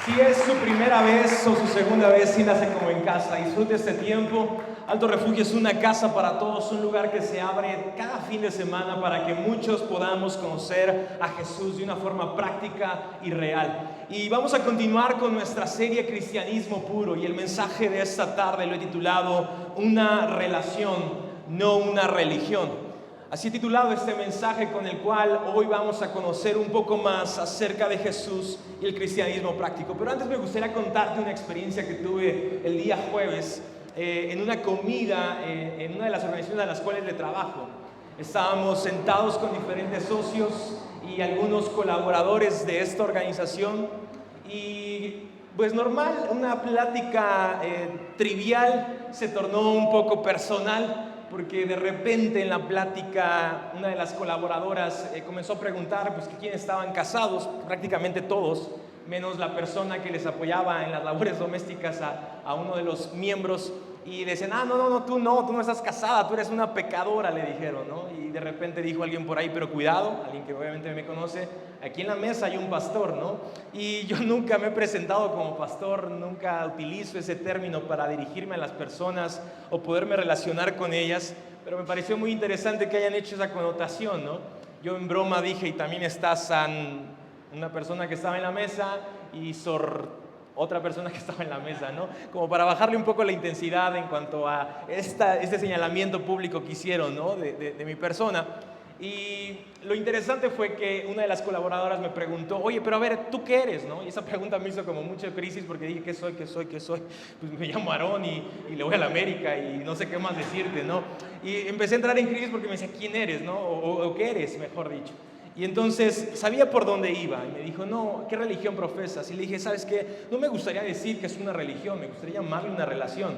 Si es su primera vez o su segunda vez, siéntase como en casa. Disfrute este tiempo. Alto Refugio es una casa para todos, un lugar que se abre cada fin de semana para que muchos podamos conocer a Jesús de una forma práctica y real. Y vamos a continuar con nuestra serie Cristianismo Puro, y el mensaje de esta tarde lo he titulado Una relación, no una religión. Así he titulado este mensaje, con el cual hoy vamos a conocer un poco más acerca de Jesús y el cristianismo práctico. Pero antes me gustaría contarte una experiencia que tuve el día jueves en una comida en una de las organizaciones a las cuales le trabajo. Estábamos sentados con diferentes socios y algunos colaboradores de esta organización y pues normal, una plática trivial se tornó un poco personal, porque de repente en la plática una de las colaboradoras comenzó a preguntar pues, que quiénes estaban casados, prácticamente todos, menos la persona que les apoyaba en las labores domésticas a uno de los miembros. Y decían, tú no estás casada, tú eres una pecadora, le dijeron, ¿no? Y de repente dijo alguien por ahí, pero cuidado, alguien que obviamente me conoce, aquí en la mesa hay un pastor, ¿no? Y yo nunca me he presentado como pastor, nunca utilizo ese término para dirigirme a las personas o poderme relacionar con ellas, pero me pareció muy interesante que hayan hecho esa connotación, ¿no? Yo en broma dije, y también está una persona que estaba en la mesa y otra persona que estaba en la mesa, ¿no? Como para bajarle un poco la intensidad en cuanto a este señalamiento público que hicieron, ¿no? de mi persona. Y lo interesante fue que una de las colaboradoras me preguntó, oye, pero a ver, ¿tú qué eres? ¿No? Y esa pregunta me hizo como mucha crisis, porque dije, ¿qué soy? Pues me llamo Aarón y le voy a la América y no sé qué más decirte, ¿no? Y empecé a entrar en crisis porque me decía, ¿quién eres? ¿No? O ¿qué eres? Mejor dicho. Y entonces sabía por dónde iba y me dijo, no, ¿qué religión profesas? Y le dije, ¿sabes qué? No me gustaría decir que es una religión, me gustaría llamarle una relación.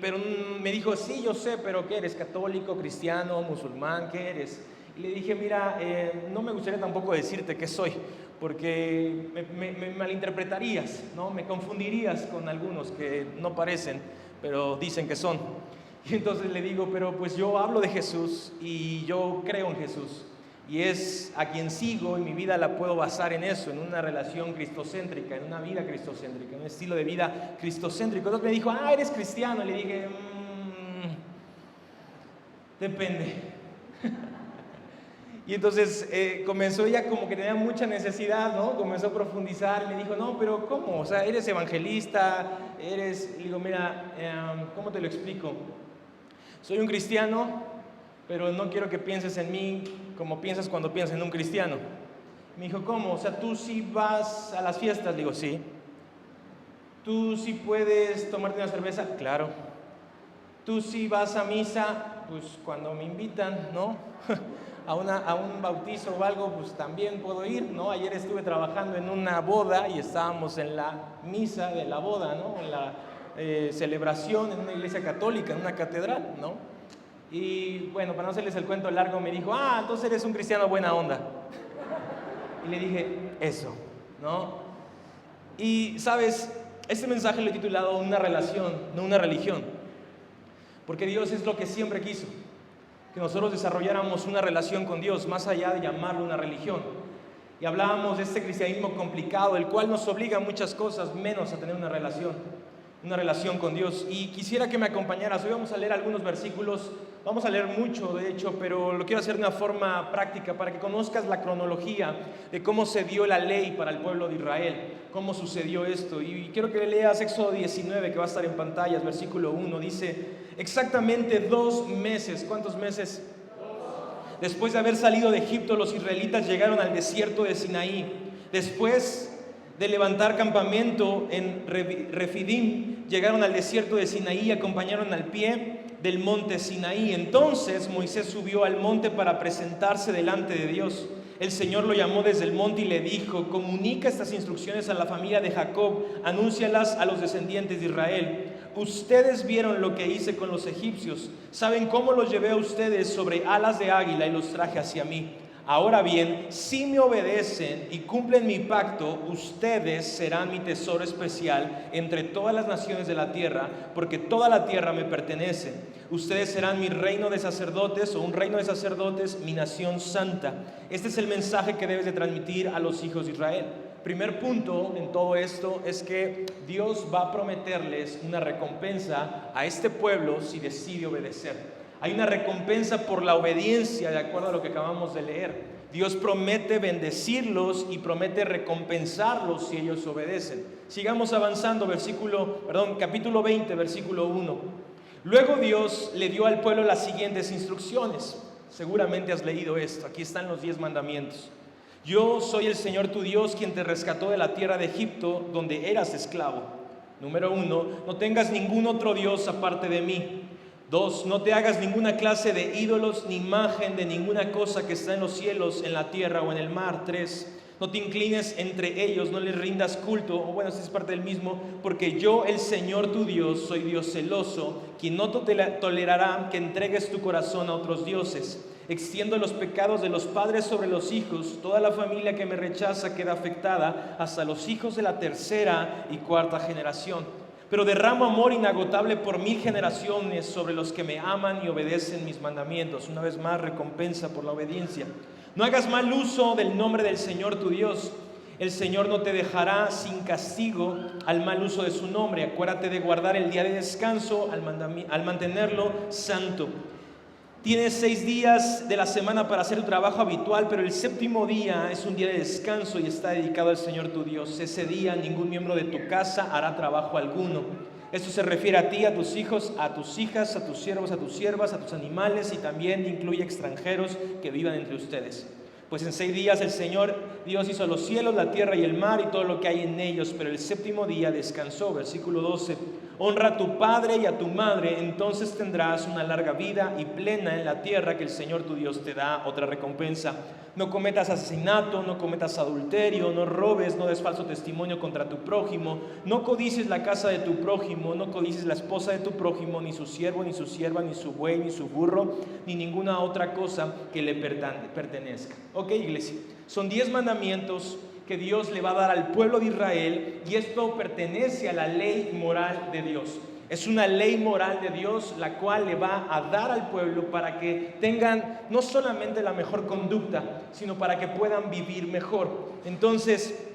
Pero me dijo, sí, yo sé, pero ¿qué eres? ¿Católico, cristiano, musulmán? ¿Qué eres? Y le dije, mira, no me gustaría tampoco decirte qué soy, porque me malinterpretarías, ¿no? Me confundirías con algunos que no parecen, pero dicen que son. Y entonces le digo, pero pues yo hablo de Jesús y yo creo en Jesús. Y es a quien sigo, y mi vida la puedo basar en eso, en una relación cristocéntrica, en una vida cristocéntrica, en un estilo de vida cristocéntrico. Entonces me dijo, ¿eres cristiano? Y le dije, depende. Y entonces comenzó ella como que tenía mucha necesidad, ¿no? Comenzó a profundizar y me dijo, no, pero ¿cómo? O sea, ¿eres evangelista? Le digo, mira, ¿cómo te lo explico? Soy un cristiano, pero no quiero que pienses en mí como piensas cuando piensas en un cristiano. Me dijo, ¿cómo? O sea, ¿tú sí vas a las fiestas? Le digo, sí. ¿Tú sí puedes tomarte una cerveza? Claro. ¿Tú sí vas a misa? Pues cuando me invitan, ¿no? a un bautizo o algo, pues también puedo ir, ¿no? Ayer estuve trabajando en una boda y estábamos en la misa de la boda, ¿no? En la celebración en una iglesia católica, en una catedral, ¿no? Y bueno, para no hacerles el cuento largo, me dijo, entonces eres un cristiano buena onda. Y le dije, eso, ¿no? Y, ¿sabes? Este mensaje lo he titulado Una relación, no una religión. Porque Dios es lo que siempre quiso, que nosotros desarrolláramos una relación con Dios, más allá de llamarlo una religión. Y hablábamos de este cristianismo complicado, el cual nos obliga a muchas cosas, menos a tener una relación con Dios. Y quisiera que me acompañaras. Hoy vamos a leer algunos versículos, vamos a leer mucho de hecho, pero lo quiero hacer de una forma práctica para que conozcas la cronología de cómo se dio la ley para el pueblo de Israel, cómo sucedió esto. Y quiero que leas Éxodo 19, que va a estar en pantallas, versículo 1, dice, exactamente 2 meses, ¿cuántos meses? Después de haber salido de Egipto, los israelitas llegaron al desierto de Sinaí. Después de levantar campamento en Refidim, llegaron al desierto de Sinaí y acompañaron al pie del monte Sinaí. Entonces Moisés subió al monte para presentarse delante de Dios. El Señor lo llamó desde el monte y le dijo, comunica estas instrucciones a la familia de Jacob, anúncialas a los descendientes de Israel. Ustedes vieron lo que hice con los egipcios, saben cómo los llevé a ustedes sobre alas de águila y los traje hacia mí. Ahora bien, si me obedecen y cumplen mi pacto, ustedes serán mi tesoro especial entre todas las naciones de la tierra, porque toda la tierra me pertenece. Ustedes serán mi reino de sacerdotes, o un reino de sacerdotes, mi nación santa. Este es el mensaje que debes de transmitir a los hijos de Israel. Primer punto en todo esto es que Dios va a prometerles una recompensa a este pueblo si decide obedecer. Hay una recompensa por la obediencia, de acuerdo a lo que acabamos de leer. Dios promete bendecirlos y promete recompensarlos si ellos obedecen. Sigamos avanzando, capítulo 20, versículo 1. Luego Dios le dio al pueblo las siguientes instrucciones. Seguramente has leído esto. Aquí están los 10 mandamientos. Yo soy el Señor tu Dios, quien te rescató de la tierra de Egipto, donde eras esclavo. Número 1, no tengas ningún otro Dios aparte de mí. 2, no te hagas ninguna clase de ídolos ni imagen de ninguna cosa que está en los cielos, en la tierra o en el mar. 3, no te inclines entre ellos, no les rindas culto, o bueno, si es parte del mismo, porque yo, el Señor tu Dios, soy Dios celoso, quien no tolerará que entregues tu corazón a otros dioses. Extiendo los pecados de los padres sobre los hijos, toda la familia que me rechaza queda afectada, hasta los hijos de la tercera y cuarta generación. Pero derramo amor inagotable por 1000 generaciones sobre los que me aman y obedecen mis mandamientos. Una vez más, recompensa por la obediencia. No hagas mal uso del nombre del Señor tu Dios. El Señor no te dejará sin castigo al mal uso de su nombre. Acuérdate de guardar el día de descanso al mantenerlo santo. Tienes 6 días de la semana para hacer tu trabajo habitual, pero el séptimo día es un día de descanso y está dedicado al Señor tu Dios. Ese día ningún miembro de tu casa hará trabajo alguno. Esto se refiere a ti, a tus hijos, a tus hijas, a tus siervos, a tus siervas, a tus animales, y también incluye extranjeros que vivan entre ustedes. Pues en 6 días el Señor Dios hizo los cielos, la tierra y el mar y todo lo que hay en ellos, pero el séptimo día descansó. Versículo 12. Honra a tu padre y a tu madre, entonces tendrás una larga vida y plena en la tierra que el Señor tu Dios te da. Otra recompensa. No cometas asesinato, no cometas adulterio, no robes, no des falso testimonio contra tu prójimo, no codicies la casa de tu prójimo, no codicies la esposa de tu prójimo, ni su siervo, ni su sierva, ni su buey, ni su burro, ni ninguna otra cosa que le pertenezca. Ok, iglesia, son 10 mandamientos que Dios le va a dar al pueblo de Israel, y esto pertenece a la ley moral de Dios. Es una ley moral de Dios la cual le va a dar al pueblo para que tengan no solamente la mejor conducta, sino para que puedan vivir mejor. Entonces,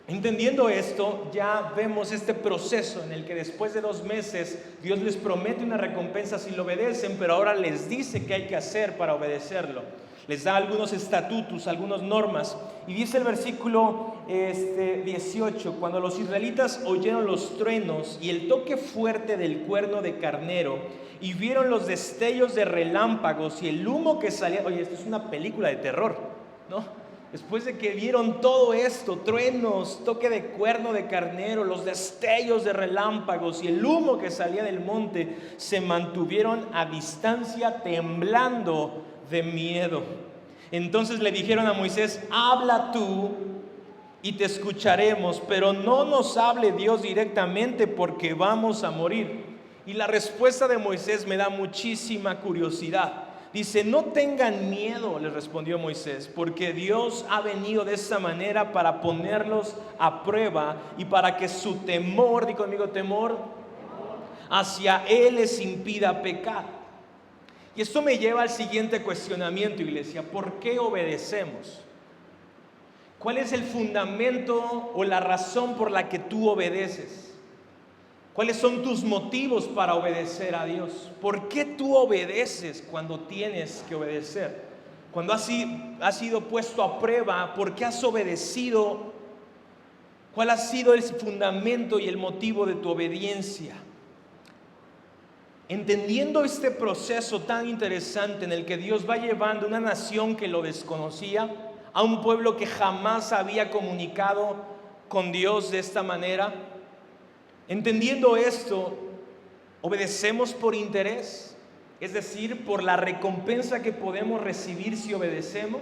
entendiendo esto, ya vemos este proceso en el que después de 2 meses Dios les promete una recompensa si lo obedecen, pero ahora les dice qué hay que hacer para obedecerlo. Les da algunos estatutos, algunas normas. Y dice el versículo 18, cuando los israelitas oyeron los truenos y el toque fuerte del cuerno de carnero, y vieron los destellos de relámpagos y el humo que salía. Oye, esto es una película de terror, ¿no? Después de que vieron todo esto, truenos, toque de cuerno de carnero, los destellos de relámpagos y el humo que salía del monte, se mantuvieron a distancia temblando de miedo. Entonces le dijeron a Moisés: habla tú y te escucharemos, pero no nos hable Dios directamente porque vamos a morir. Y la respuesta de Moisés me da muchísima curiosidad. Dice: no tengan miedo, les respondió Moisés, porque Dios ha venido de esa manera para ponerlos a prueba y para que su temor, di conmigo, temor, hacia Él les impida pecar. Y esto me lleva al siguiente cuestionamiento, iglesia: ¿por qué obedecemos? ¿Cuál es el fundamento o la razón por la que tú obedeces? ¿Cuáles son tus motivos para obedecer a Dios? ¿Por qué tú obedeces cuando tienes que obedecer? Cuando has sido puesto a prueba, ¿por qué has obedecido? ¿Cuál ha sido el fundamento y el motivo de tu obediencia? Entendiendo este proceso tan interesante en el que Dios va llevando una nación que lo desconocía a un pueblo que jamás había comunicado con Dios de esta manera, entendiendo esto, ¿obedecemos por interés? Es decir, por la recompensa que podemos recibir si obedecemos.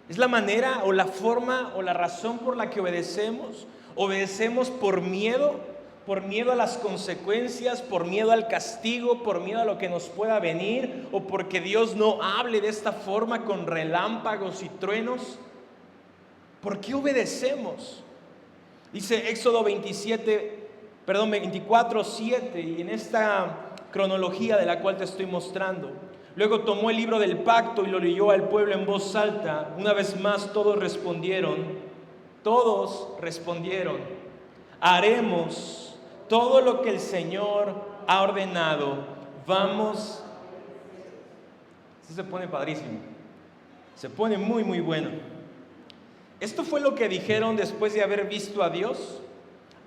¿Es la manera o la forma o la razón por la que obedecemos? ¿Obedecemos por miedo? ¿Por miedo a las consecuencias? ¿Por miedo al castigo? ¿Por miedo a lo que nos pueda venir? ¿O porque Dios no hable de esta forma con relámpagos y truenos? ¿Por qué obedecemos? Dice Éxodo 24:7, y en esta cronología de la cual te estoy mostrando: luego tomó el libro del pacto y lo leyó al pueblo en voz alta. Una vez más todos respondieron: Todos respondieron: haremos todo lo que el Señor ha ordenado. Vamos. Esto se pone padrísimo. Se pone muy, muy bueno. Esto fue lo que dijeron después de haber visto a Dios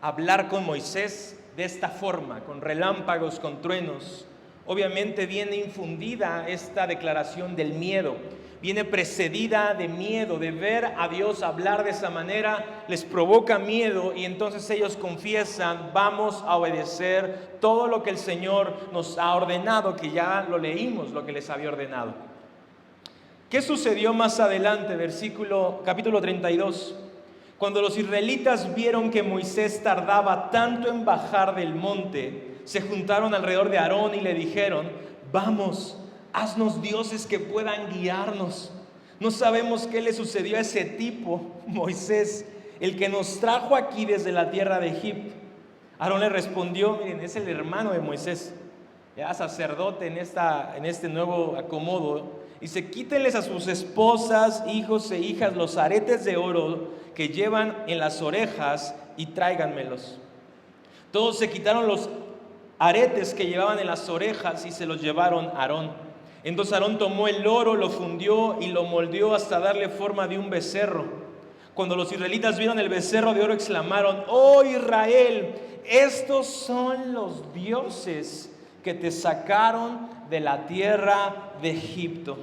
hablar con Moisés de esta forma, con relámpagos, con truenos. Obviamente viene infundida esta declaración del miedo. Viene precedida de miedo, de ver a Dios hablar de esa manera, les provoca miedo y entonces ellos confiesan: vamos a obedecer todo lo que el Señor nos ha ordenado, que ya lo leímos, lo que les había ordenado. ¿Qué sucedió más adelante? Capítulo 32. Cuando los israelitas vieron que Moisés tardaba tanto en bajar del monte, se juntaron alrededor de Aarón y le dijeron: vamos, haznos dioses que puedan guiarnos. No sabemos qué le sucedió a ese tipo, Moisés, el que nos trajo aquí desde la tierra de Egipto. Aarón le respondió: miren, es el hermano de Moisés, ya sacerdote en este nuevo acomodo. Dice: quítenles a sus esposas, hijos e hijas los aretes de oro que llevan en las orejas y tráiganmelos. Todos se quitaron los aretes que llevaban en las orejas y se los llevaron a Aarón. Entonces Aarón tomó el oro, lo fundió y lo moldeó hasta darle forma de un becerro. Cuando los israelitas vieron el becerro de oro, exclamaron: oh Israel, estos son los dioses que te sacaron de la tierra de Egipto.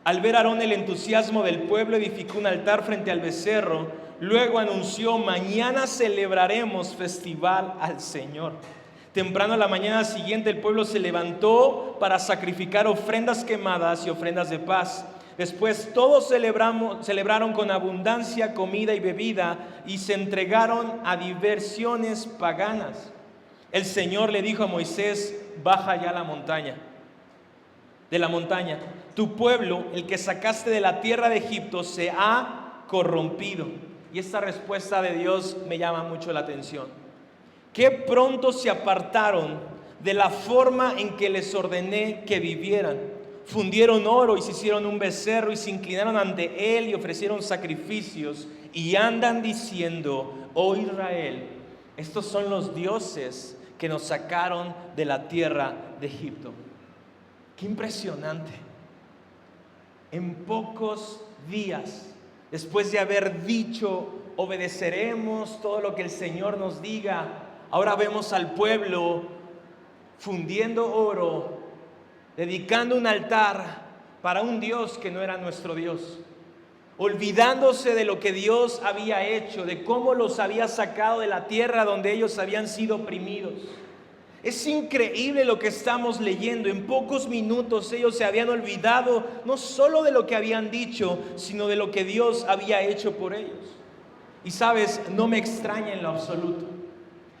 Al ver a Aarón el entusiasmo del pueblo, edificó un altar frente al becerro. Luego anunció: mañana celebraremos festival al Señor. Temprano a la mañana siguiente el pueblo se levantó para sacrificar ofrendas quemadas y ofrendas de paz. Después todos celebraron con abundancia comida y bebida y se entregaron a diversiones paganas. El Señor le dijo a Moisés: baja ya de la montaña. Tu pueblo, el que sacaste de la tierra de Egipto, se ha corrompido. Y esta respuesta de Dios me llama mucho la atención. Qué pronto se apartaron de la forma en que les ordené que vivieran. Fundieron oro y se hicieron un becerro y se inclinaron ante él y ofrecieron sacrificios. Y andan diciendo: oh Israel, estos son los dioses que nos sacaron de la tierra de Egipto. Qué impresionante. En pocos días, después de haber dicho: obedeceremos todo lo que el Señor nos diga, ahora vemos al pueblo fundiendo oro, dedicando un altar para un Dios que no era nuestro Dios, olvidándose de lo que Dios había hecho, de cómo los había sacado de la tierra donde ellos habían sido oprimidos. Es increíble lo que estamos leyendo. En pocos minutos ellos se habían olvidado no solo de lo que habían dicho, sino de lo que Dios había hecho por ellos. Y sabes, no me extraña en lo absoluto.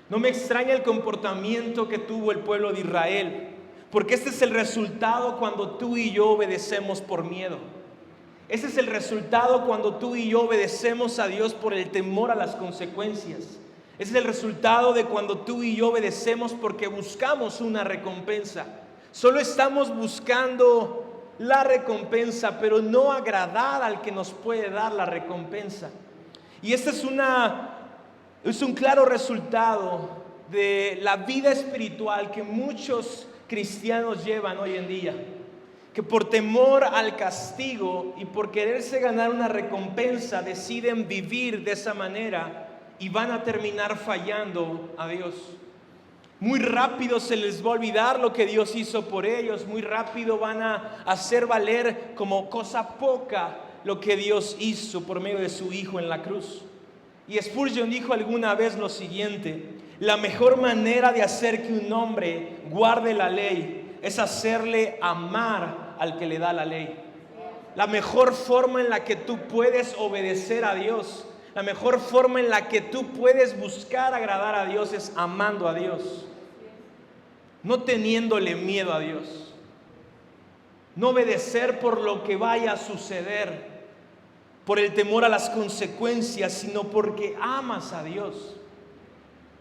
No me extraña el comportamiento que tuvo el pueblo de Israel, porque este es el resultado cuando tú y yo obedecemos por miedo. Este es el resultado cuando tú y yo obedecemos a Dios por el temor a las consecuencias. Ese es el resultado de cuando tú y yo obedecemos porque buscamos una recompensa. Solo estamos buscando la recompensa, pero no agradar al que nos puede dar la recompensa. Y este es un claro resultado de la vida espiritual que muchos cristianos llevan hoy en día. Que por temor al castigo y por quererse ganar una recompensa deciden vivir de esa manera y van a terminar fallando a Dios. Muy rápido se les va a olvidar lo que Dios hizo por ellos. Muy rápido van a hacer valer como cosa poca lo que Dios hizo por medio de su Hijo en la cruz. Y Spurgeon dijo alguna vez lo siguiente: la mejor manera de hacer que un hombre guarde la ley es hacerle amar al que le da la ley. La mejor forma en la que tú puedes obedecer a Dios, la mejor forma en la que tú puedes buscar agradar a Dios es amando a Dios, no teniéndole miedo a Dios. No obedecer por lo que vaya a suceder, por el temor a las consecuencias, sino porque amas a Dios.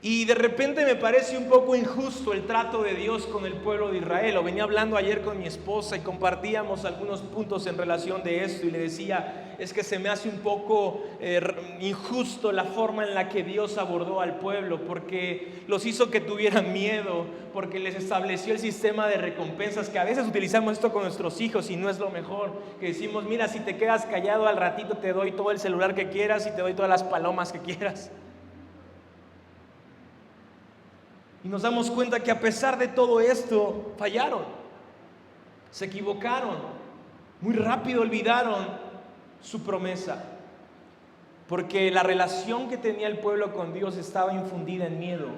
Y de repente me parece un poco injusto el trato de Dios con el pueblo de Israel. Lo venía hablando ayer con mi esposa y compartíamos algunos puntos en relación de esto y le decía: es que se me hace un poco injusto la forma en la que Dios abordó al pueblo, porque los hizo que tuvieran miedo, porque les estableció el sistema de recompensas, que a veces utilizamos esto con nuestros hijos y no es lo mejor, que decimos, mira, si te quedas callado al ratito te doy todo el celular que quieras y te doy todas las palomas que quieras. Y nos damos cuenta que a pesar de todo esto, fallaron, se equivocaron, muy rápido olvidaron su promesa, porque la relación que tenía el pueblo con Dios estaba infundida en miedo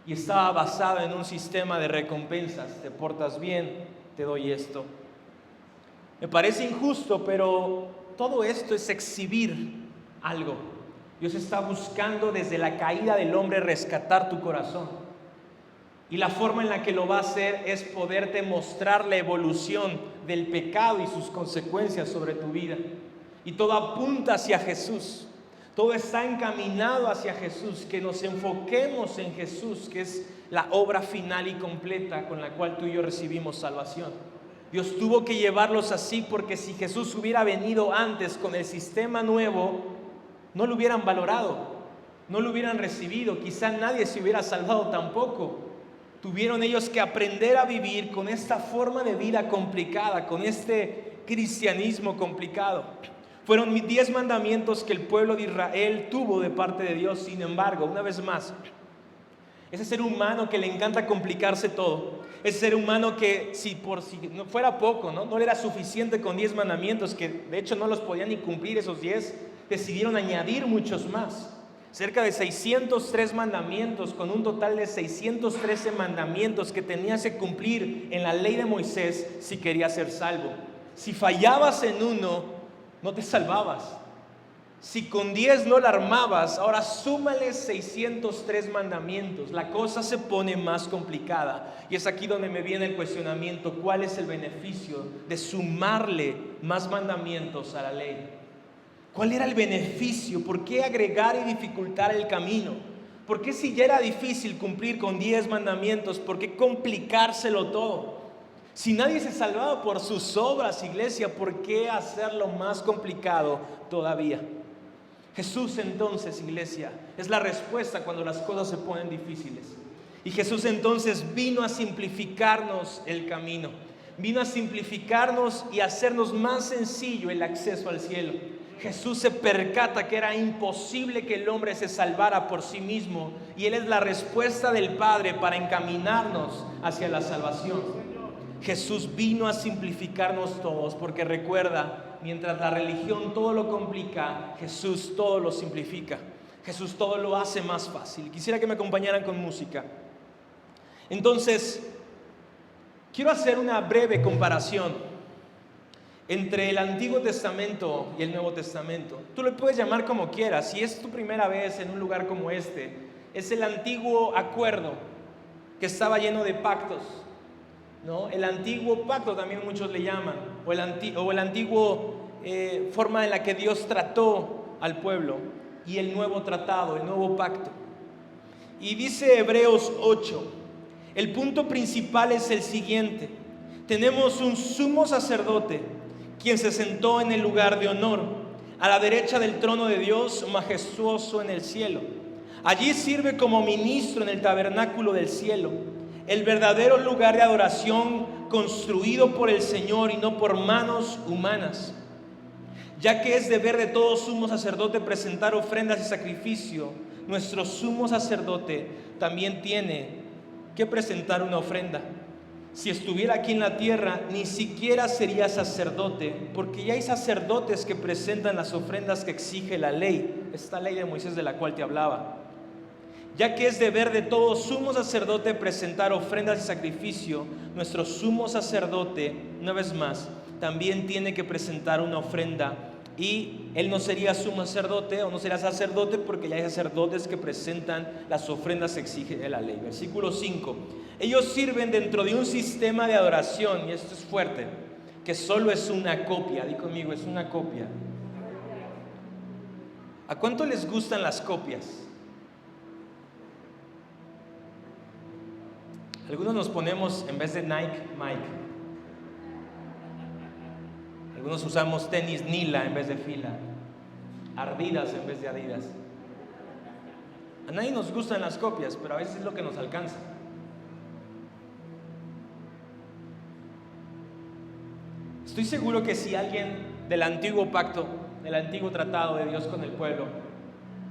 y estaba basada en un sistema de recompensas. Te portas bien, te doy esto. Me parece injusto, pero todo esto es exhibir algo. Dios está buscando desde la caída del hombre rescatar tu corazón. Y la forma en la que lo va a hacer es poderte mostrar la evolución del pecado y sus consecuencias sobre tu vida. Y todo apunta hacia Jesús. Todo está encaminado hacia Jesús. Que nos enfoquemos en Jesús, que es la obra final y completa con la cual tú y yo recibimos salvación. Dios tuvo que llevarlos así porque si Jesús hubiera venido antes con el sistema nuevo, no lo hubieran valorado, no lo hubieran recibido, quizá nadie se hubiera salvado tampoco. Tuvieron ellos que aprender a vivir con esta forma de vida complicada, con este cristianismo complicado. Fueron 10 mandamientos que el pueblo de Israel tuvo de parte de Dios. Sin embargo, una vez más, ese ser humano que le encanta complicarse todo, ese ser humano que si no fuera poco, no le era suficiente con 10 mandamientos, que de hecho no los podían ni cumplir esos 10, decidieron añadir muchos más. Cerca de 603 mandamientos, con un total de 613 mandamientos que tenías que cumplir en la ley de Moisés si querías ser salvo. Si fallabas en uno, no te salvabas. Si con 10 no la armabas, ahora súmale 603 mandamientos. La cosa se pone más complicada. Y es aquí donde me viene el cuestionamiento: ¿cuál es el beneficio de sumarle más mandamientos a la ley? ¿Cuál era el beneficio? ¿Por qué agregar y dificultar el camino? ¿Por qué si ya era difícil cumplir con 10 mandamientos, por qué complicárselo todo? Si nadie se salvaba por sus obras, iglesia, ¿por qué hacerlo más complicado todavía? Jesús entonces, iglesia, es la respuesta cuando las cosas se ponen difíciles. Y Jesús entonces vino a simplificarnos el camino. Vino a simplificarnos y hacernos más sencillo el acceso al cielo. Jesús se percata que era imposible que el hombre se salvara por sí mismo, y Él es la respuesta del Padre para encaminarnos hacia la salvación. Jesús vino a simplificarnos todos, porque recuerda, mientras la religión todo lo complica, Jesús todo lo simplifica. Jesús todo lo hace más fácil. Quisiera que me acompañaran con música. Entonces, quiero hacer una breve comparación entre el Antiguo Testamento y el Nuevo Testamento. Tú lo puedes llamar como quieras. Si es tu primera vez en un lugar como este, es el antiguo acuerdo que estaba lleno de pactos, ¿no? El antiguo pacto también muchos le llaman, o el antiguo forma en la que Dios trató al pueblo, y el nuevo tratado, el nuevo pacto. Y dice Hebreos 8, el punto principal es el siguiente: tenemos un sumo sacerdote quien se sentó en el lugar de honor, a la derecha del trono de Dios, majestuoso en el cielo. Allí sirve como ministro en el tabernáculo del cielo, el verdadero lugar de adoración construido por el Señor y no por manos humanas. Ya que es deber de todo sumo sacerdote presentar ofrendas y sacrificio, nuestro sumo sacerdote también tiene que presentar una ofrenda. Si estuviera aquí en la tierra, ni siquiera sería sacerdote, porque ya hay sacerdotes que presentan las ofrendas que exige la ley, esta ley de Moisés de la cual te hablaba. Ya que es deber de todo sumo sacerdote presentar ofrendas y sacrificio, nuestro sumo sacerdote, una vez más, también tiene que presentar una ofrenda. Y él no sería sumo sacerdote o no sería sacerdote porque ya hay sacerdotes que presentan las ofrendas que exige la ley. Versículo 5. Ellos sirven dentro de un sistema de adoración, y esto es fuerte, que solo es una copia. Di conmigo, es una copia. ¿A cuánto les gustan las copias? Algunos nos ponemos, en vez de Nike, Mike. Algunos usamos tenis Nila en vez de Fila, Ardidas en vez de Adidas. A nadie nos gustan las copias, pero a veces es lo que nos alcanza. Estoy seguro que si alguien del antiguo pacto, del antiguo tratado de Dios con el pueblo,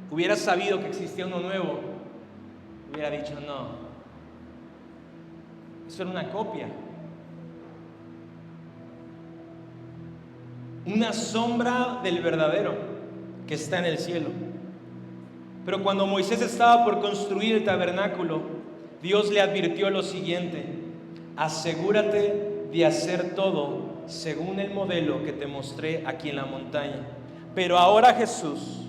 hubiera sabido que existía uno nuevo, hubiera dicho: no, eso era una copia, una sombra del verdadero que está en el cielo. Pero cuando Moisés estaba por construir el tabernáculo, Dios le advirtió lo siguiente: asegúrate de hacer todo según el modelo que te mostré aquí en la montaña. Pero ahora Jesús,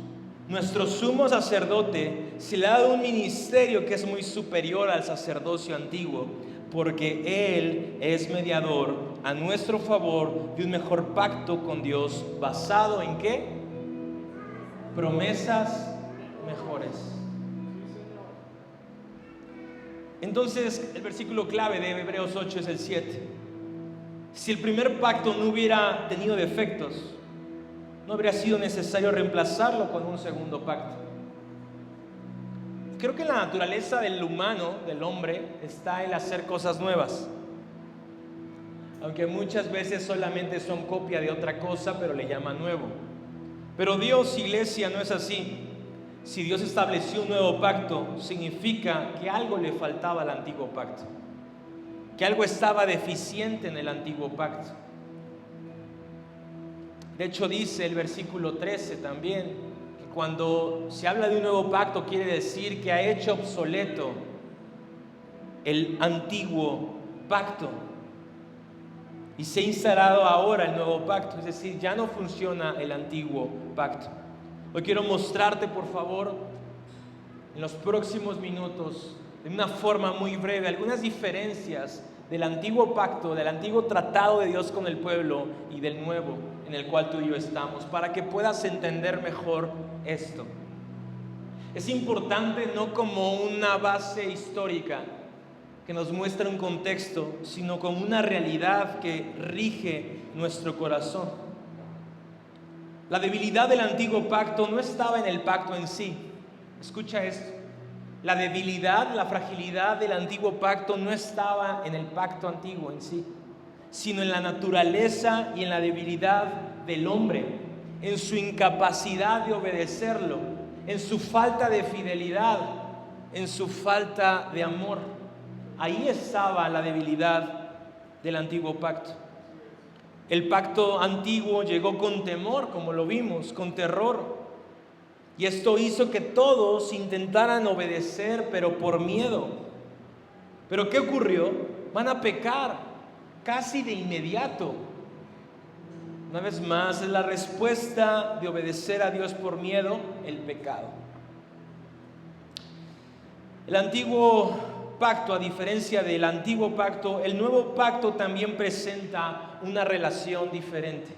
nuestro sumo sacerdote, se le ha dado un ministerio que es muy superior al sacerdocio antiguo, porque Él es mediador a nuestro favor de un mejor pacto con Dios, basado en ¿qué? Promesas mejores. Entonces, el versículo clave de Hebreos 8 es el 7. Si el primer pacto no hubiera tenido defectos, no habría sido necesario reemplazarlo con un segundo pacto. Creo que en la naturaleza del humano, del hombre, está el hacer cosas nuevas, aunque muchas veces solamente son copia de otra cosa, pero le llaman nuevo. Pero Dios, iglesia, no es así. Si Dios estableció un nuevo pacto, significa que algo le faltaba al antiguo pacto, que algo estaba deficiente en el antiguo pacto. De hecho, dice el versículo 13 también, que cuando se habla de un nuevo pacto, quiere decir que ha hecho obsoleto el antiguo pacto y se ha instalado ahora el nuevo pacto. Es decir, ya no funciona el antiguo pacto. Hoy quiero mostrarte, por favor, en los próximos minutos, de una forma muy breve, algunas diferencias del antiguo pacto, del antiguo tratado de Dios con el pueblo y del nuevo en el cual tú y yo estamos, para que puedas entender mejor esto. Es importante no como una base histórica que nos muestra un contexto, sino como una realidad que rige nuestro corazón. La debilidad del antiguo pacto no estaba en el pacto en sí. Escucha esto. La debilidad, la fragilidad del antiguo pacto no estaba en el pacto antiguo en sí, sino en la naturaleza y en la debilidad del hombre, en su incapacidad de obedecerlo, en su falta de fidelidad, en su falta de amor. Ahí estaba la debilidad del antiguo pacto. El pacto antiguo llegó con temor, como lo vimos, con terror. Y esto hizo que todos intentaran obedecer, pero por miedo. ¿Pero qué ocurrió? Van a pecar casi de inmediato. Una vez más, es la respuesta de obedecer a Dios por miedo, el pecado. El antiguo pacto, a diferencia del antiguo pacto, el nuevo pacto también presenta una relación diferente.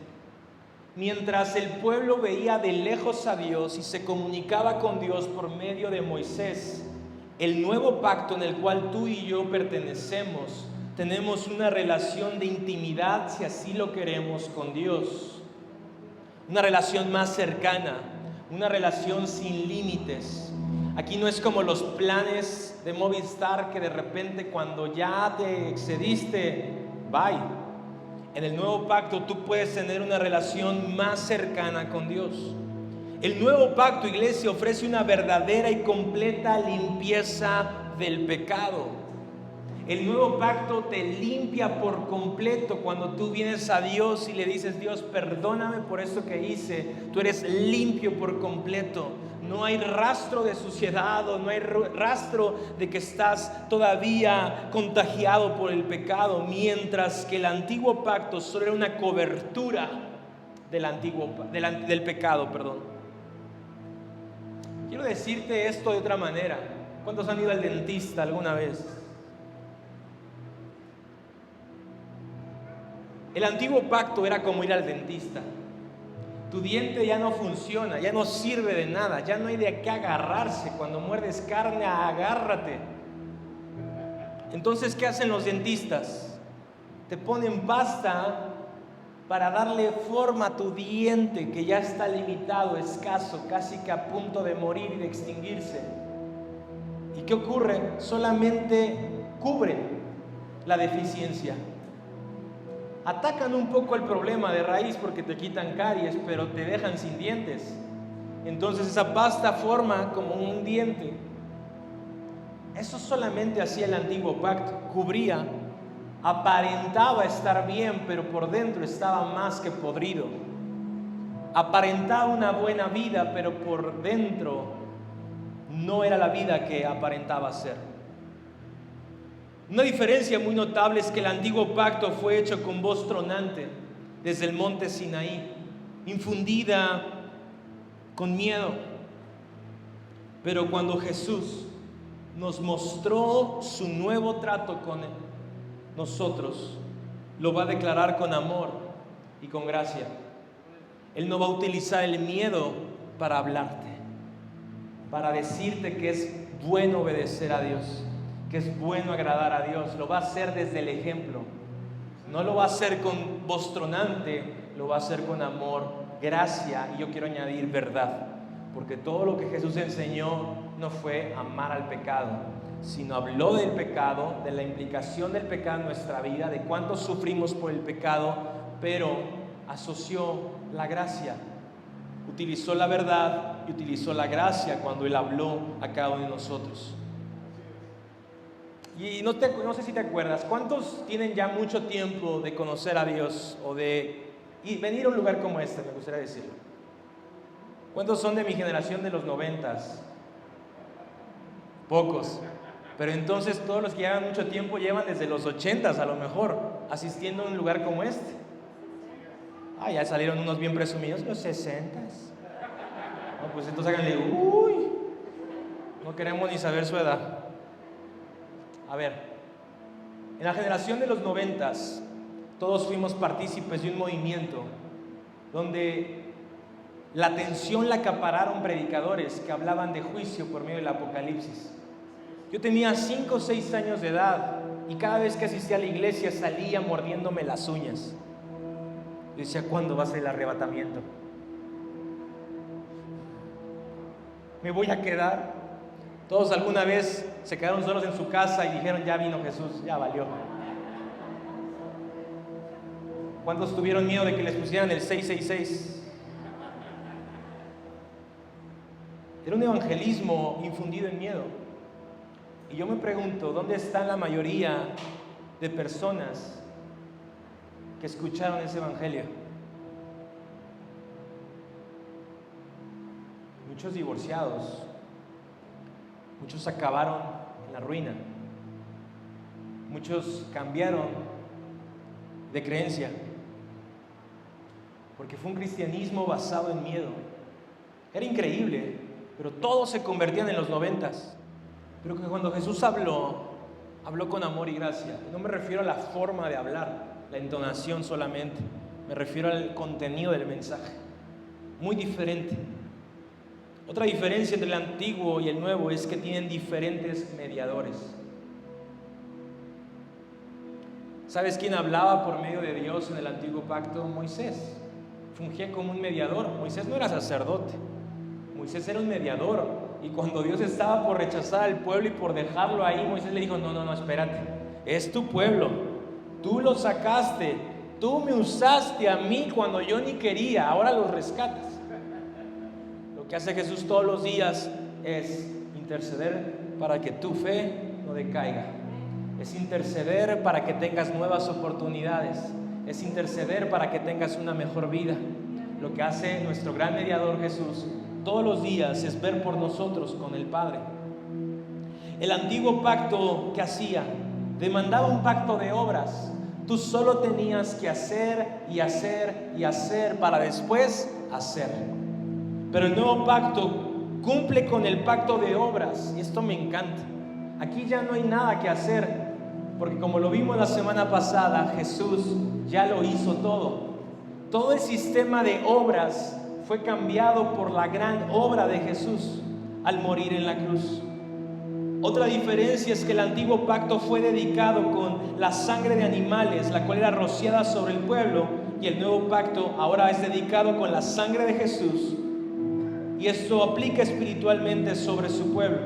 Mientras el pueblo veía de lejos a Dios y se comunicaba con Dios por medio de Moisés, el nuevo pacto en el cual tú y yo pertenecemos, tenemos una relación de intimidad, si así lo queremos, con Dios. Una relación más cercana, una relación sin límites. Aquí no es como los planes de Movistar que de repente cuando ya te excediste, bye. En el nuevo pacto tú puedes tener una relación más cercana con Dios. El nuevo pacto, iglesia, ofrece una verdadera y completa limpieza del pecado. El nuevo pacto te limpia por completo cuando tú vienes a Dios y le dices: Dios, perdóname por esto que hice. Tú eres limpio por completo. No hay rastro de suciedad, o no hay rastro de que estás todavía contagiado por el pecado, mientras que el antiguo pacto solo era una cobertura del pecado. Quiero decirte esto de otra manera. ¿Cuántos han ido al dentista alguna vez? El antiguo pacto era como ir al dentista. Tu diente ya no funciona, ya no sirve de nada, ya no hay de qué agarrarse. Cuando muerdes carne, agárrate. Entonces, ¿qué hacen los dentistas? Te ponen pasta para darle forma a tu diente que ya está limitado, escaso, casi que a punto de morir y de extinguirse. ¿Y qué ocurre? Solamente cubren la deficiencia. Atacan un poco el problema de raíz porque te quitan caries, pero te dejan sin dientes. Entonces esa pasta forma como un diente. Eso solamente hacía el antiguo pacto, cubría, aparentaba estar bien, pero por dentro estaba más que podrido. Aparentaba una buena vida, pero por dentro no era la vida que aparentaba ser. Una diferencia muy notable es que el antiguo pacto fue hecho con voz tronante desde el monte Sinaí, infundida con miedo. Pero cuando Jesús nos mostró su nuevo trato con nosotros, lo va a declarar con amor y con gracia. Él no va a utilizar el miedo para hablarte, para decirte que es bueno obedecer a Dios, que es bueno agradar a Dios. Lo va a hacer desde el ejemplo. No lo va a hacer con voz tronante, lo va a hacer con amor, gracia, y yo quiero añadir verdad, porque todo lo que Jesús enseñó no fue amar al pecado, sino habló del pecado, de la implicación del pecado en nuestra vida, de cuánto sufrimos por el pecado, pero asoció la gracia. Utilizó la verdad y utilizó la gracia cuando Él habló a cada uno de nosotros. Y no sé si te acuerdas, ¿cuántos tienen ya mucho tiempo de conocer a Dios o de venir a un lugar como este? Me gustaría decirlo. ¿Cuántos son de mi generación de los 90s? Pocos. Pero entonces todos los que llevan mucho tiempo llevan desde los 80s a lo mejor asistiendo a un lugar como este. Ya salieron unos bien presumidos, los 60s. No, pues entonces háganle, no queremos ni saber su edad. A ver, en la generación de los 90s, todos fuimos partícipes de un movimiento donde la atención la acapararon predicadores que hablaban de juicio por medio del Apocalipsis. Yo tenía 5 o 6 años de edad y cada vez que asistía a la iglesia salía mordiéndome las uñas. Yo decía, ¿cuándo va a ser el arrebatamiento? ¿Me voy a quedar? Todos alguna vez se quedaron solos en su casa y dijeron, ya vino Jesús, ya valió. ¿Cuántos tuvieron miedo de que les pusieran el 666? Era un evangelismo infundido en miedo. Y yo me pregunto, ¿dónde está la mayoría de personas que escucharon ese evangelio? Muchos divorciados, muchos acabaron en la ruina, muchos cambiaron de creencia, porque fue un cristianismo basado en miedo. Era increíble, pero todos se convertían en los 90s. Pero que cuando Jesús habló con amor y gracia. Y no me refiero a la forma de hablar, la entonación solamente, me refiero al contenido del mensaje. Muy diferente. Otra diferencia entre el antiguo y el nuevo es que tienen diferentes mediadores. ¿Sabes quién hablaba por medio de Dios en el antiguo pacto? Moisés. Fungía como un mediador. Moisés no era sacerdote. Moisés era un mediador. Y cuando Dios estaba por rechazar al pueblo y por dejarlo ahí, Moisés le dijo, no, espérate. Es tu pueblo. Tú lo sacaste. Tú me usaste a mí cuando yo ni quería. Ahora los rescatas. Lo que hace Jesús todos los días es interceder para que tu fe no decaiga. Es interceder para que tengas nuevas oportunidades. Es interceder para que tengas una mejor vida. Lo que hace nuestro gran mediador Jesús todos los días es ver por nosotros con el Padre. El antiguo pacto que hacía demandaba un pacto de obras. Tú solo tenías que hacer y hacer y hacer para después hacer. Pero el nuevo pacto cumple con el pacto de obras y esto me encanta. Aquí ya no hay nada que hacer, porque como lo vimos la semana pasada, Jesús ya lo hizo todo. Todo el sistema de obras fue cambiado por la gran obra de Jesús al morir en la cruz. Otra diferencia es que el antiguo pacto fue dedicado con la sangre de animales, la cual era rociada sobre el pueblo, y el nuevo pacto ahora es dedicado con la sangre de Jesús, y esto aplica espiritualmente sobre su pueblo.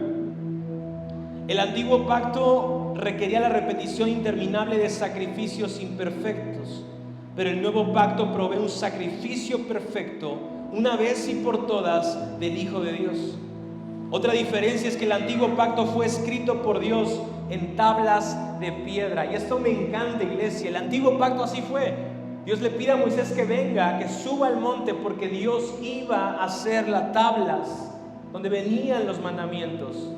El antiguo pacto requería la repetición interminable de sacrificios imperfectos, pero el nuevo pacto provee un sacrificio perfecto, una vez y por todas, del Hijo de Dios. Otra diferencia es que el antiguo pacto fue escrito por Dios en tablas de piedra. Y esto me encanta, iglesia. El antiguo pacto así fue. Dios le pide a Moisés que venga, que suba al monte, porque Dios iba a hacer las tablas donde venían los mandamientos.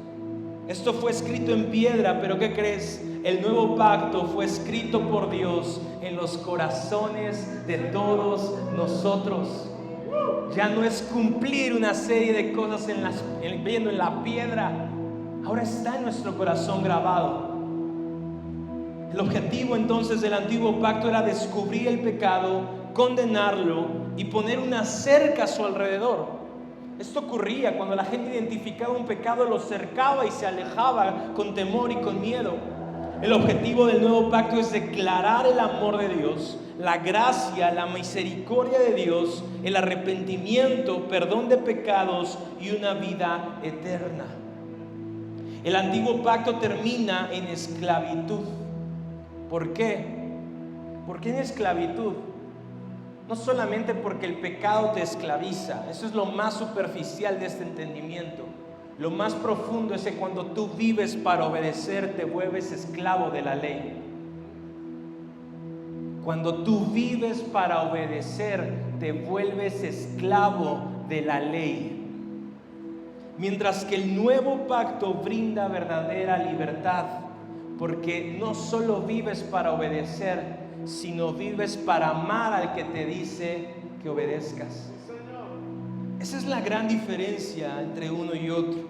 Esto fue escrito en piedra, pero ¿qué crees? El nuevo pacto fue escrito por Dios en los corazones de todos nosotros. Ya no es cumplir una serie de cosas viendo en la piedra. Ahora está en nuestro corazón grabado. El objetivo entonces del antiguo pacto era descubrir el pecado, condenarlo y poner una cerca a su alrededor. Esto ocurría cuando la gente identificaba un pecado, lo cercaba y se alejaba con temor y con miedo. El objetivo del nuevo pacto es declarar el amor de Dios, la gracia, la misericordia de Dios, el arrepentimiento, perdón de pecados y una vida eterna. El antiguo pacto termina en esclavitud. ¿Por qué? ¿Por qué en esclavitud? No solamente porque el pecado te esclaviza, eso es lo más superficial de este entendimiento. Lo más profundo es que cuando tú vives para obedecer, te vuelves esclavo de la ley. Cuando tú vives para obedecer, te vuelves esclavo de la ley. Mientras que el nuevo pacto brinda verdadera libertad, porque no solo vives para obedecer, sino vives para amar al que te dice que obedezcas. Esa es la gran diferencia entre uno y otro.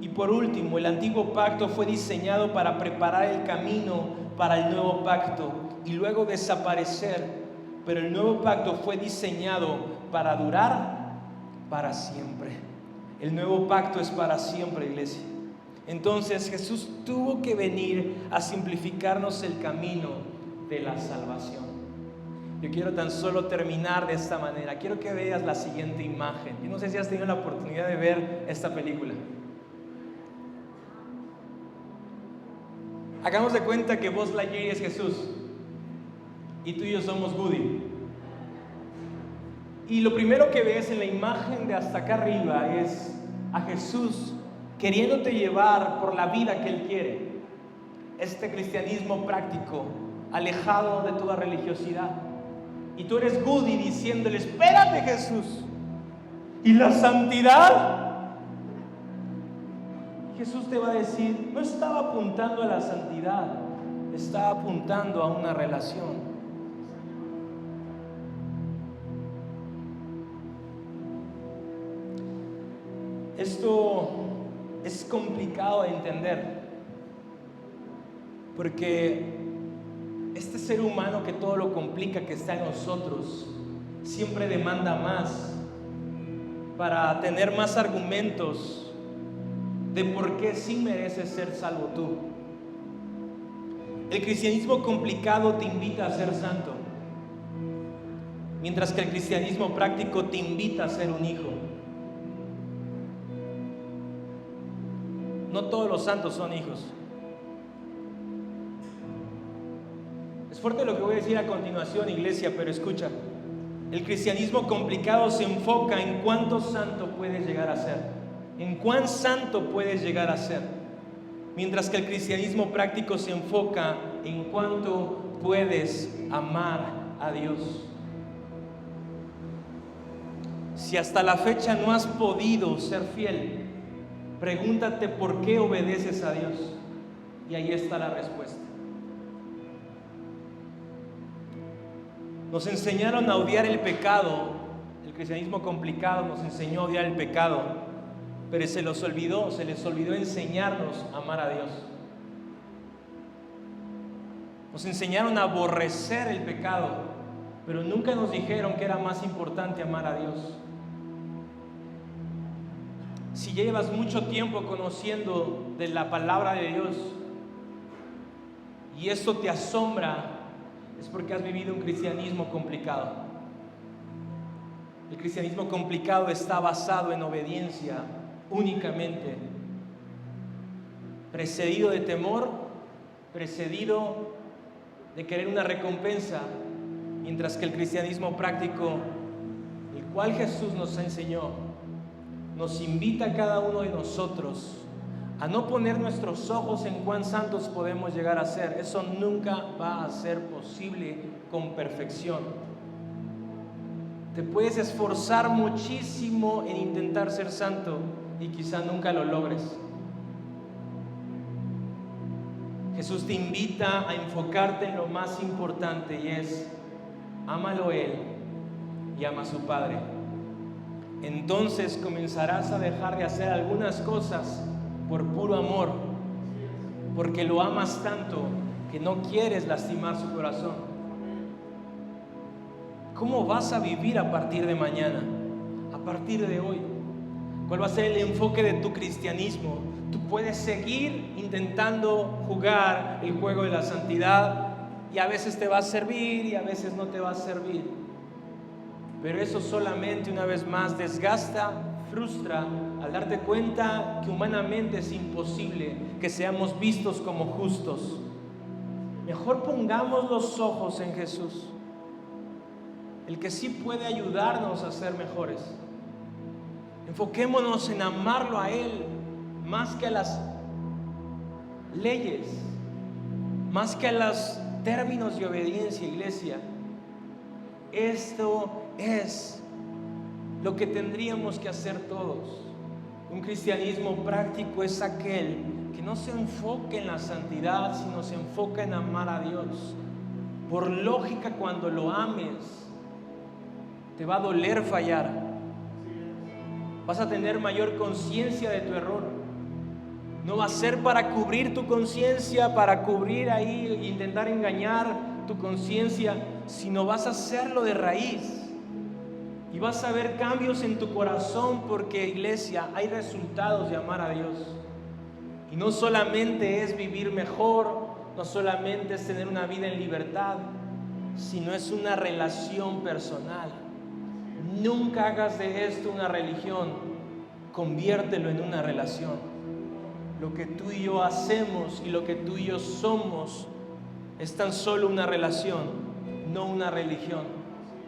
Y por último, el antiguo pacto fue diseñado para preparar el camino para el nuevo pacto y luego desaparecer, pero el nuevo pacto fue diseñado para durar para siempre. El nuevo pacto es para siempre, iglesia. Entonces Jesús tuvo que venir a simplificarnos el camino de la salvación. Yo quiero tan solo terminar de esta manera. Quiero que veas la siguiente imagen. Yo no sé si has tenido la oportunidad de ver esta película. Hagamos de cuenta que Buzz Lightyear es Jesús y tú y yo somos Woody. Y lo primero que ves en la imagen de hasta acá arriba es a Jesús queriéndote llevar por la vida que Él quiere. Este cristianismo práctico, alejado de toda religiosidad. Y tú eres Woody diciéndole: espérate, Jesús. ¿Y la santidad? Jesús te va a decir: no estaba apuntando a la santidad, estaba apuntando a una relación. Esto es complicado de entender, porque este ser humano que todo lo complica, que está en nosotros, siempre demanda más para tener más argumentos de por qué sí mereces ser salvo tú. El cristianismo complicado te invita a ser santo, mientras que el cristianismo práctico te invita a ser un hijo. No todos los santos son hijos. Es fuerte lo que voy a decir a continuación, iglesia, pero escucha. El cristianismo complicado se enfoca en cuánto santo puedes llegar a ser, en cuán santo puedes llegar a ser, mientras que el cristianismo práctico se enfoca en cuánto puedes amar a Dios. Si hasta la fecha no has podido ser fiel, pregúntate por qué obedeces a Dios, y ahí está la respuesta. Nos enseñaron a odiar el pecado. El cristianismo complicado nos enseñó a odiar el pecado, pero se les olvidó enseñarnos a amar a Dios. Nos enseñaron a aborrecer el pecado, pero nunca nos dijeron que era más importante amar a Dios. Si llevas mucho tiempo conociendo de la palabra de Dios y esto te asombra es porque has vivido un cristianismo complicado. El cristianismo complicado está basado en obediencia únicamente, precedido de temor, precedido de querer una recompensa, mientras que el cristianismo práctico, el cual Jesús nos enseñó, nos invita a cada uno de nosotros a no poner nuestros ojos en cuán santos podemos llegar a ser. Eso nunca va a ser posible con perfección. Te puedes esforzar muchísimo en intentar ser santo y quizá nunca lo logres. Jesús te invita a enfocarte en lo más importante, y es: ámalo Él y ama a su Padre. Entonces comenzarás a dejar de hacer algunas cosas por puro amor, porque lo amas tanto que no quieres lastimar su corazón. ¿Cómo vas a vivir a partir de mañana? A partir de hoy. ¿Cuál va a ser el enfoque de tu cristianismo? Tú puedes seguir intentando jugar el juego de la santidad, y a veces te va a servir y a veces no te va a servir. Pero eso solamente, una vez más, desgasta, frustra, al darte cuenta que humanamente es imposible que seamos vistos como justos. Mejor pongamos los ojos en Jesús, el que sí puede ayudarnos a ser mejores. Enfoquémonos en amarlo a Él más que a las leyes, más que a los términos de obediencia, iglesia. Esto es lo que tendríamos que hacer todos. Un cristianismo práctico es aquel que no se enfoca en la santidad, sino se enfoca en amar a Dios. Por lógica, cuando lo ames, te va a doler fallar. Vas a tener mayor conciencia de tu error. No va a ser para cubrir tu conciencia, para cubrir ahí e intentar engañar tu conciencia, sino vas a hacerlo de raíz. Y vas a ver cambios en tu corazón, porque, iglesia, hay resultados de amar a Dios. Y no solamente es vivir mejor, no solamente es tener una vida en libertad, sino es una relación personal. Nunca hagas de esto una religión, conviértelo en una relación. Lo que tú y yo hacemos y lo que tú y yo somos es tan solo una relación, no una religión.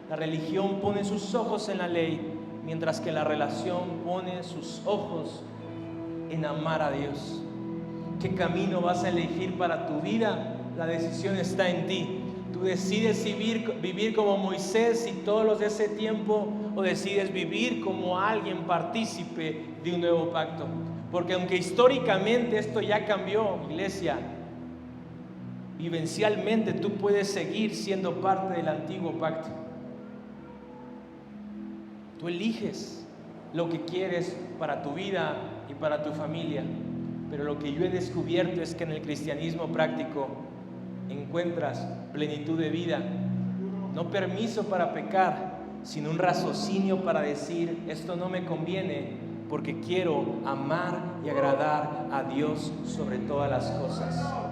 La religión pone sus ojos en la ley, mientras que la relación pone sus ojos en amar a Dios. ¿Qué camino vas a elegir para tu vida? La decisión está en ti. Tú decides vivir como Moisés y todos los de ese tiempo, o decides vivir como alguien partícipe de un nuevo pacto. Porque aunque históricamente esto ya cambió, iglesia, vivencialmente tú puedes seguir siendo parte del antiguo pacto. Tú eliges lo que quieres para tu vida y para tu familia. Pero lo que yo he descubierto es que en el cristianismo práctico encuentras plenitud de vida. No permiso para pecar, sino un raciocinio para decir: esto no me conviene, porque quiero amar y agradar a Dios sobre todas las cosas.